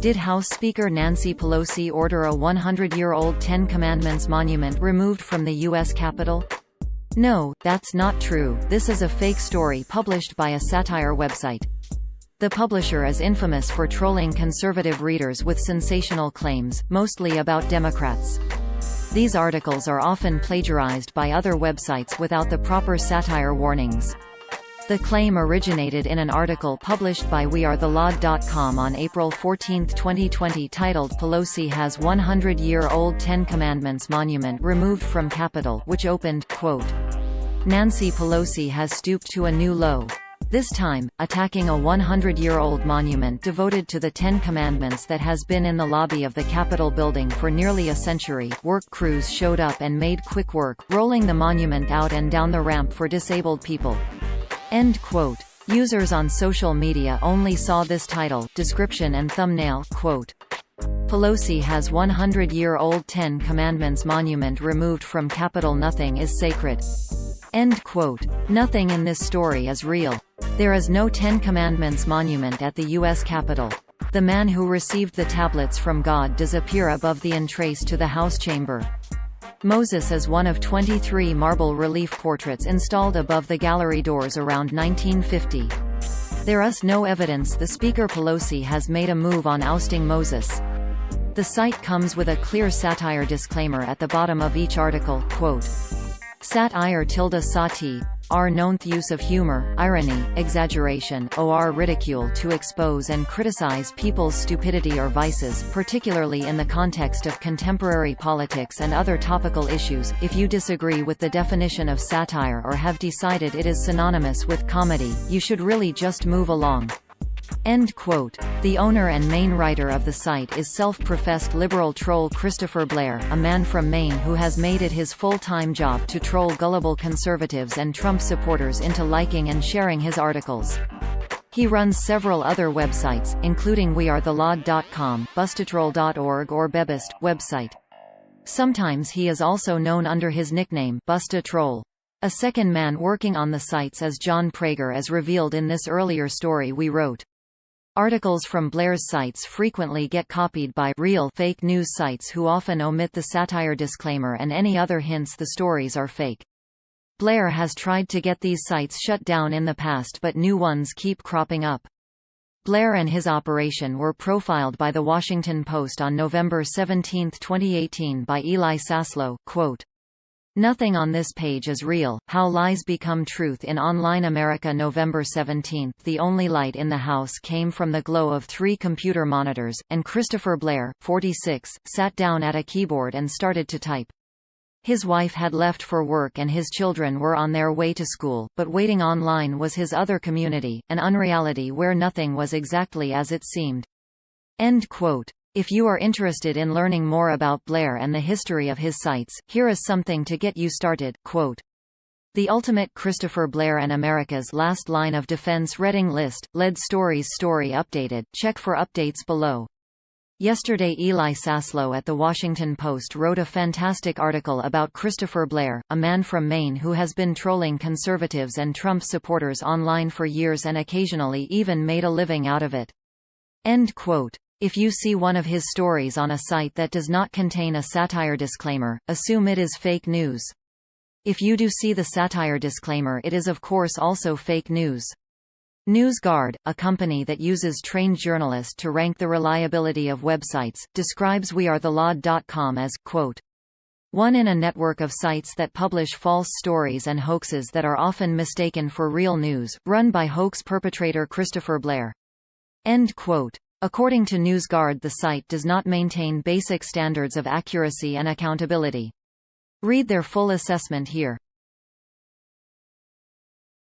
Did House Speaker Nancy Pelosi order a 100-year-old Ten Commandments monument removed from the U.S. Capitol? No, that's not true. This is a fake story published by a satire website. The publisher is infamous for trolling conservative readers with sensational claims, mostly about Democrats. These articles are often plagiarized by other websites without the proper satire warnings. The claim originated in an article published by wearethelaw.com on April 14, 2020 titled "Pelosi has 100-year-old Ten Commandments monument removed from Capitol," which opened, quote, "Nancy Pelosi has stooped to a new low. This time, attacking a 100-year-old monument devoted to the Ten Commandments that has been in the lobby of the Capitol building for nearly a century." Work crews showed up and made quick work, rolling the monument out and down the ramp for disabled people. End quote. Users on social media only saw this title, description and thumbnail, quote, "Pelosi has 100-year-old Ten Commandments monument removed from Capitol. Nothing is sacred." End quote. Nothing in this story is real. There is no Ten Commandments monument at the U.S. Capitol. The man who received the tablets from God does appear above the entrance to the House chamber. Moses is one of 23 marble relief portraits installed above the gallery doors around 1950. There is no evidence the Speaker Pelosi has made a move on ousting Moses. The site comes with a clear satire disclaimer at the bottom of each article, quote, "Satire tilde sati, r nonth use of humor, irony, exaggeration, or ridicule to expose and criticize people's stupidity or vices, particularly in the context of contemporary politics and other topical issues. If you disagree with the definition of satire or have decided it is synonymous with comedy, you should really just move along." End quote. The owner and main writer of the site is self-professed liberal troll Christopher Blair, a man from Maine who has made it his full-time job to troll gullible conservatives and Trump supporters into liking and sharing his articles. He runs several other websites, including wearethelaw.com, bustatroll.org or Bebist website. Sometimes he is also known under his nickname, Busta Troll. A second man working on the sites is John Prager, as revealed in this earlier story we wrote. Articles from Blair's sites frequently get copied by real fake news sites who often omit the satire disclaimer and any other hints the stories are fake. Blair has tried to get these sites shut down in the past, but new ones keep cropping up. Blair and his operation were profiled by The Washington Post on November 17, 2018 by Eli Saslow, quote, "Nothing on this page is real. How Lies Become Truth in Online America." November 17. The only light in the house came from the glow of 3 computer monitors, and Christopher Blair, 46, sat down at a keyboard and started to type. His wife had left for work and his children were on their way to school, but waiting online was his other community, an unreality where nothing was exactly as it seemed. End quote. If you are interested in learning more about Blair and the history of his sites, here is something to get you started, quote, "The Ultimate Christopher Blair and America's Last Line of Defense Reading List, Lead Stories Story Updated. Check for updates below." Yesterday Eli Saslow at The Washington Post wrote a fantastic article about Christopher Blair, a man from Maine who has been trolling conservatives and Trump supporters online for years and occasionally even made a living out of it. End quote. If you see one of his stories on a site that does not contain a satire disclaimer, assume it is fake news. If you do see the satire disclaimer, it is of course also fake news. NewsGuard, a company that uses trained journalists to rank the reliability of websites, describes wearethelaw.com as, quote, "one in a network of sites that publish false stories and hoaxes that are often mistaken for real news, run by hoax perpetrator Christopher Blair." End quote. According to NewsGuard, the site does not maintain basic standards of accuracy and accountability. Read their full assessment here.